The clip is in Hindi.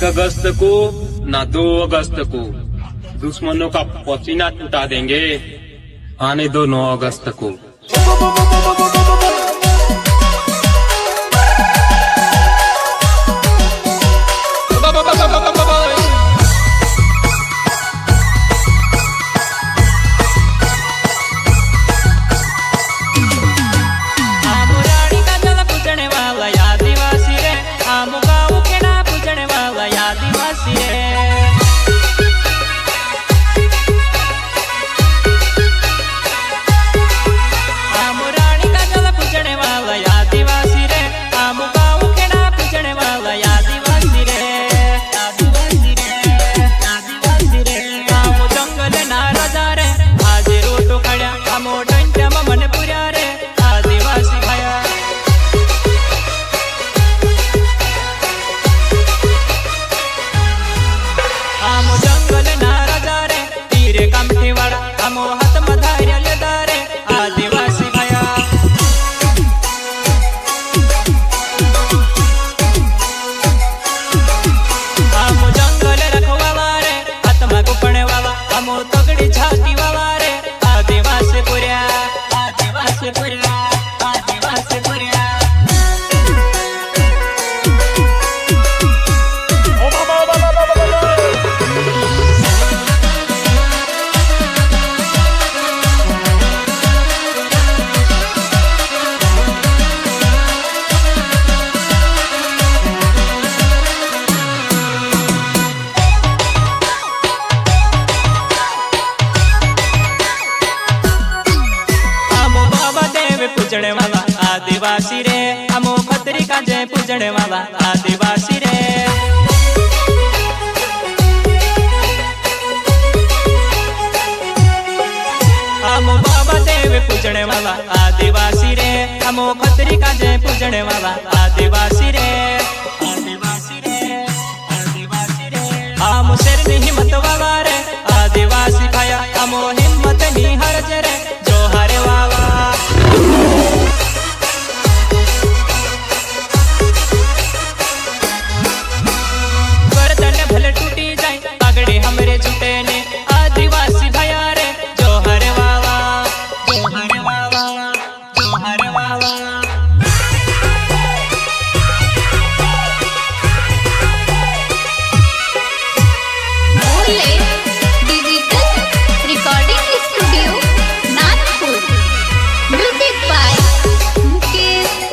अगस्त को ना 2 अगस्त को दुश्मनों का पसीना टूटा देंगे। आने दो 9 अगस्त को। पूजने वाला आदिवासी रे, हमो खतरी का जय पूजने वाला आदिवासी रे। हमो बाबा देव पूजने वाला आदिवासी रे, हमो खतरी का जय पूजने वाला आदिवासी रे। आदिवासी रे, आदिवासी रे, हमो शेर नी हिम्मत वाला रे आदिवासी भाया, हमो हिम्मत नी हर रे जो हरे वाला। आदिवासी भैया रे जो हरे वाला, जो हरे वाला, जो हरे वाला। बोले